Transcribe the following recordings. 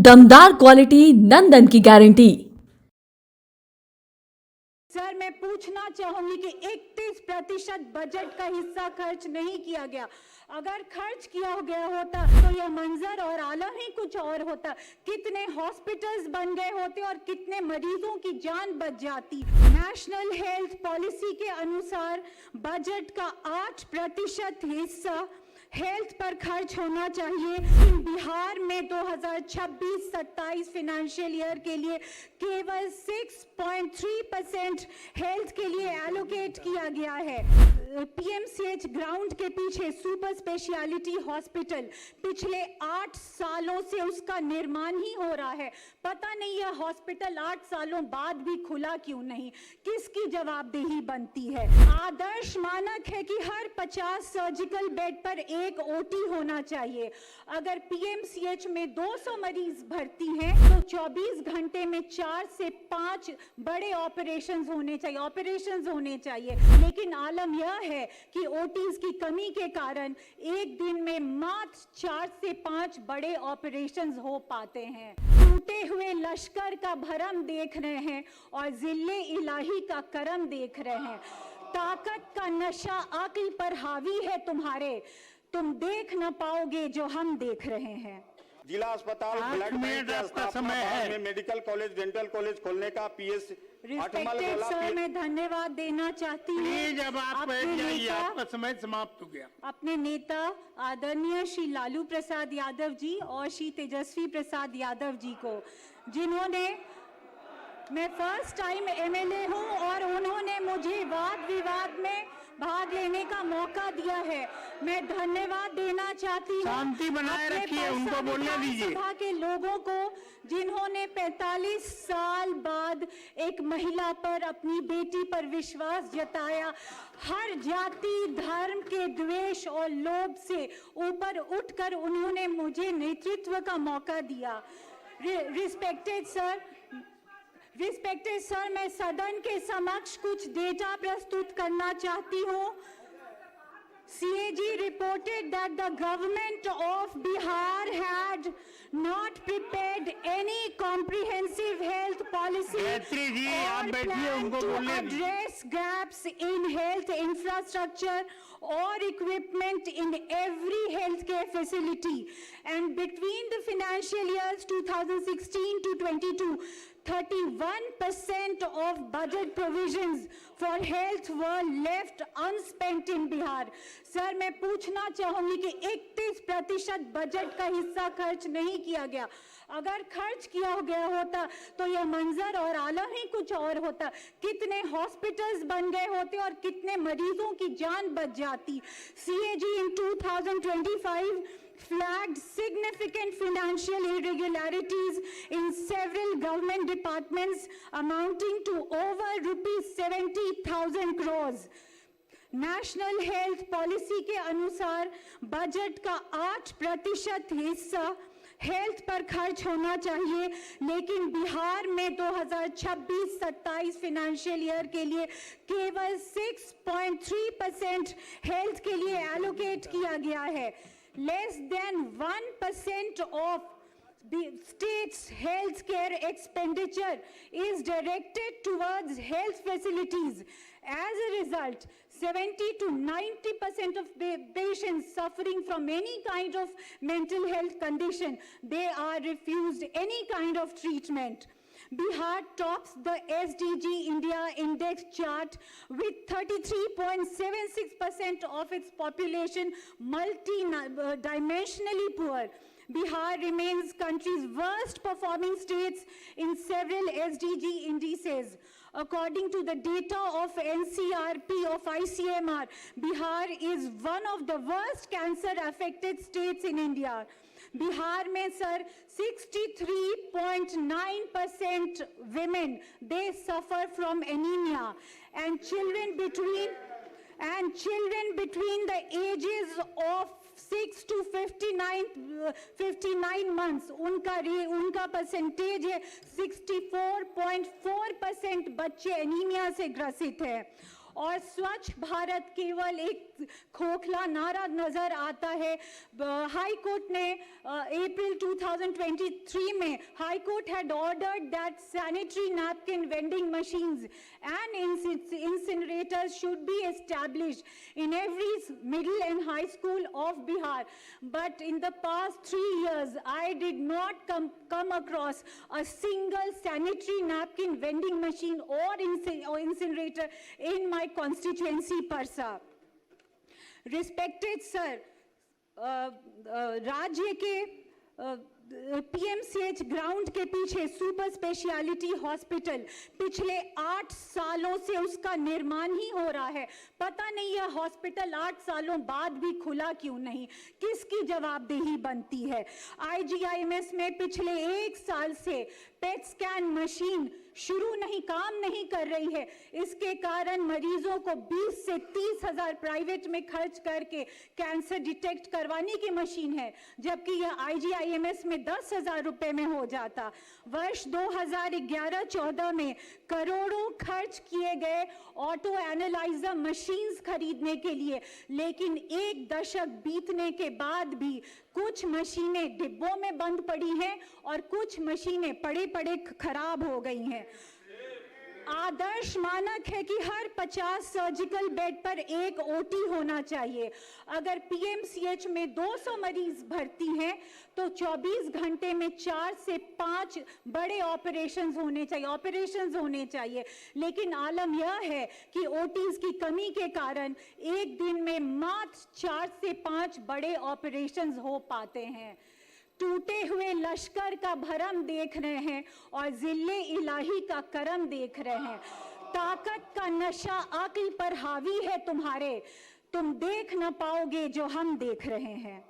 दमदार क्वालिटी नंदन की guarantee. Sir, मैं पूछना चाहूंगी कि 31% बजट का हिस्सा खर्च नहीं किया गया। अगर खर्च किया गया होता तो यह मंजर और आलम ही कुछ और होता। कितने हॉस्पिटल्स बन गए होते और कितने मरीजों की जान बच जाती। नेशनल हेल्थ पॉलिसी के अनुसार बजट का 8% हिस्सा हेल्थ पर खर्च होना चाहिए। बिहार में 2026-27 फाइनेंशियल ईयर के लिए केवल 6.3% हेल्थ के लिए एलोकेट किया गया है। पीएमसीएच ग्राउंड के पीछे सुपर स्पेशलिटी हॉस्पिटल पिछले 8 सालों से उसका निर्माण ही हो रहा है। पता नहीं यह हॉस्पिटल 8 सालों बाद भी खुला क्यों नहीं, किसकी जवाबदेही बनती है। आदर्श मानक है कि हर 50 सर्जिकल बेड पर एक ओटी होना चाहिए। अगर पीएमसीएच में 200 मरीज भर्ती हैं तो 24 घंटे में 4 से 5 बड़े ऑपरेशंस होने चाहिए। लेकिन आलम यह है कि ओटीज की कमी के कारण एक दिन में मात्र 4 से 5 बड़े ऑपरेशंस हो पाते हैं। टूटे हुए लश्कर का भरम देख रहे हैं और जिल्ले इलाही का करम देख रहे हैं। ताकत का नशा अक्ल पर हावी है तुम्हारे, तुम देख न पाओगे जो हम देख रहे हैं। जिला अस्पताल ब्लड बैंक की स्थापना में मेडिकल कॉलेज, डेंटल कॉलेज खोलने का पीएस रिस्पेक्टेड सर, मैं धन्यवाद देना चाहती हूँ। प्लीज अब आप बैठ जाइए, आपका समय समाप्त हो गया। अपने नेता आदरणीय श्री लालू प्रसाद यादव जी और श्री तेजस्वी प्रसाद यादव जी को, जिन्होंने, मैं फर्स्ट टाइम एमएलए हूँ और उन्होंने मुझे वाद विवाद में भाग लेने का मौका दिया है, मैं धन्यवाद देना चाहती हूँ। शांति बनाए रखिए, उनको बोलने दीजिए। सभा के लोगों को जिन्होंने 45 साल बाद एक महिला पर, अपनी बेटी पर विश्वास जताया, हर जाति धर्म के द्वेष और लोभ से ऊपर उठकर उन्होंने मुझे नेतृत्व का मौका दिया। रिस्पेक्टेड सर, मैं सदन के समक्ष कुछ डेटा प्रस्तुत करना चाहती हूँ। CAG reported that the government of Bihar had not prepared any comprehensive health policy or plan to address gaps in health infrastructure or equipment in every healthcare facility. And between the financial years 2016 to 22, 31% of budget provisions for health were left unspent in Bihar. Sir, मैं पूछना चाहूंगी कि 31% budget का हिस्सा खर्च नहीं किया गया। अगर खर्च किया गया होता तो यह मंजर और आलम ही कुछ और होता। कितने हॉस्पिटल्स बन गए होते और कितने मरीजों की जान बच जाती। CAG in 2025 flagged significant financial irregularities in several government departments amounting to over rupees 70,000 crores. National health policy के अनुसार बजट का 8% हिस्सा हेल्थ पर खर्च होना चाहिए। लेकिन बिहार में 2026-27 फाइनेंशियल ईयर के लिए केवल 6.3% हेल्थ के लिए एलोकेट किया गया है। Less than 1% of the state's healthcare expenditure is directed towards health facilities. As a result, 70 to 90% of patients suffering from any kind of mental health condition, they are refused any kind of treatment. Bihar tops the SDG India Index chart with 33.76% of its population multi-dimensionally poor. Bihar remains country's worst performing states in several SDG indices. According to the data of NCRP of ICMR, Bihar is one of the worst cancer affected states in India. Bihar में sir 63.9% women, they suffer from anemia, and children between the ages of 6 to 59 months, उनका percentage है 64.4% बच्चे anaemia से ग्रसित है। और स्वच्छ भारत केवल एक खोखला नारा नजर आता है। हाई कोर्ट ने अप्रैल 2023 में high court had ordered that sanitary napkin vending machines and incinerators should be established in every middle and high school of Bihar. But in the past 3 years, I did not come across a single sanitary napkin vending machine or incinerator in my constituency, Parsa. Respected sir, राज्य के PMCH ground के पीछे super speciality hospital पिछले 8 सालों से उसका निर्माण ही हो रहा है। पता नहीं यह हॉस्पिटल 8 सालों बाद भी खुला क्यों नहीं, किसकी जवाबदेही बनती है। आईजीआईएमएस में पिछले 1 साल से पेट स्कैन मशीन काम नहीं कर रही है। इसके कारण मरीजों को 20 से 30 हजार प्राइवेट में खर्च करके कैंसर डिटेक्ट करवाने की मशीन है, जबकि यह आईजीआईएमएस में 10,000 रुपए में हो जाता। वर्ष 2011-14 में करोड़ों खर्च किए गए ऑटो एनालाइजर मशीन्स खरीदने के लिए, लेकिन 1 दशक बीतने के बाद भी कुछ मशीनें डिब्बों में बंद पड़ी हैं और कुछ मशीनें पड़े पड़े खराब हो गई हैं। आदर्श मानक है कि हर 50 सर्जिकल बेड पर 1 ओटी होना चाहिए। अगर पीएमसीएच में 200 मरीज भर्ती हैं तो 24 घंटे में 4 से 5 बड़े ऑपरेशंस होने चाहिए। लेकिन आलम यह है कि ओटीज की कमी के कारण एक दिन में मात्र 4 से 5 बड़े ऑपरेशंस हो पाते हैं। टूटे हुए लश्कर का भरम देख रहे हैं और जिल्ले इलाही का करम देख रहे हैं। ताकत का नशा अक्ल पर हावी है तुम्हारे, तुम देख न पाओगे जो हम देख रहे हैं।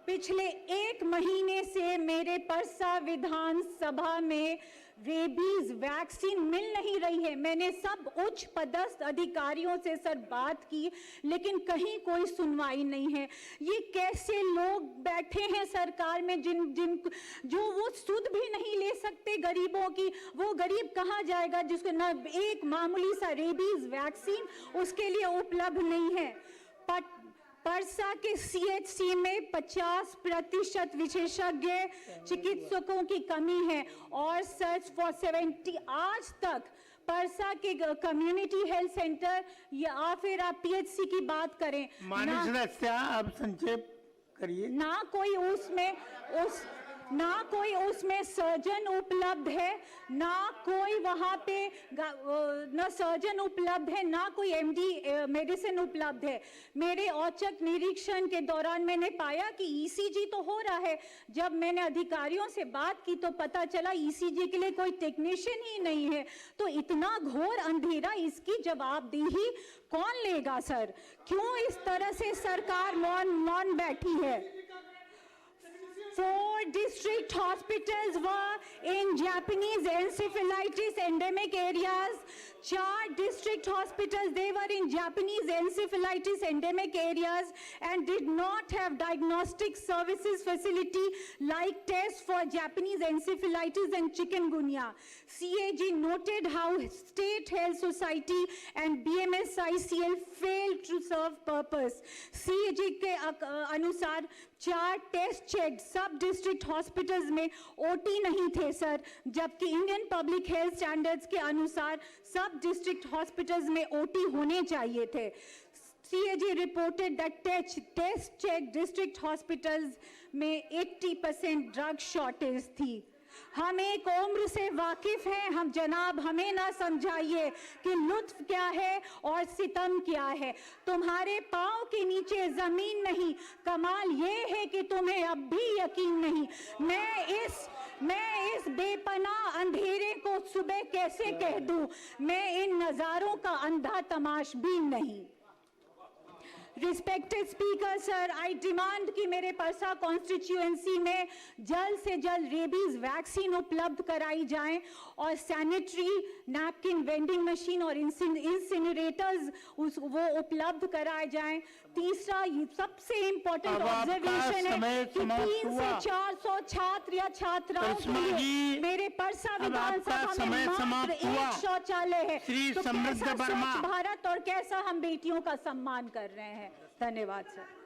पिछले 1 महीने से मेरे परसा विधान सभा में रेबीज वैक्सीन मिल नहीं रही है। मैंने सब उच्च पदस्थ अधिकारियों से सर बात की, लेकिन कहीं कोई सुनवाई नहीं है। ये कैसे लोग बैठे हैं सरकार में जो वो सुध भी नहीं ले सकते गरीबों की। वो गरीब कहाँ जाएगा जिसको न एक मामूली सा रेबीज वैक्सीन उसके लिए उपलब्ध नहीं है। परसा के सीएचसी में 50% विशेषज्ञ चिकित्सकों की कमी है और सर्च फॉर 70 आज तक परसा के कम्युनिटी हेल्थ सेंटर या फिर आप पीएचसी की बात करें, माननीय सदस्य आप संक्षेप करिए। ना कोई उसमें सर्जन उपलब्ध है, ना कोई वहाँ पे न सर्जन उपलब्ध है, ना कोई एमडी मेडिसिन उपलब्ध है। मेरे औचक निरीक्षण के दौरान मैंने पाया कि ईसीजी तो हो रहा है। जब मैंने अधिकारियों से बात की तो पता चला ईसीजी के लिए कोई टेक्नीशियन ही नहीं है। तो इतना घोर अंधेरा, इसकी जवाबदेही कौन लेगा सर? क्यों इस तरह से सरकार मौन बैठी है? 4 district hospitals were in Japanese encephalitis endemic areas. 4 district hospitals, they were in Japanese encephalitis endemic areas and did not have diagnostic services facility like tests for Japanese encephalitis and chikungunya. CAG noted how State Health Society and BMSICL failed to serve purpose. CAG के अनुसार 4 test check सब district hospitals में OT नहीं थे sir, जबकि Indian public health standards के अनुसार सब डिस्ट्रिक्ट हॉस्पिटल्स में ओटी होने चाहिए थे। CAG reported that test check district hospitals में 80% ड्रग शॉर्टेज थी। हम एक उम्र से वाकिफ हैं, हम जनाब हमें ना समझाइए कि लुत्फ क्या है और सितम क्या है। तुम्हारे पाँव के नीचे जमीन नहीं, कमाल ये है कि तुम्हें अब भी यकीन नहीं। मैं इस बेपनाह अंधेरे को सुबह कैसे कह दूं? मैं इन नजारों का अंधा तमाश भी नहीं। रिस्पेक्टेड स्पीकर सर, आई डिमांड कि मेरे परसा कॉन्स्टिट्यूएंसी में जल्द से जल्द रेबीज वैक्सीन उपलब्ध कराई जाए और सैनिटरी नैपकिन वेंडिंग मशीन और इंसिनरेटर्स वो उपलब्ध कराए जाएं। तीसरा सबसे इम्पोर्टेंट अब आपका ऑब्जर्वेशन है समय कि समाप्त 300 से हुआ। 400 छात्र या छात्राओं के करिश्मा लिए जी, मेरे परसा अब विधानसभा आपका में समय मात्र समाप्त हुआ। 1 शौचालय है। श्री तो समृद्ध कैसा वर्मा। स्वच्छ भारत और कैसा हम बेटियों का सम्मान कर रहे हैं। धन्यवाद सर।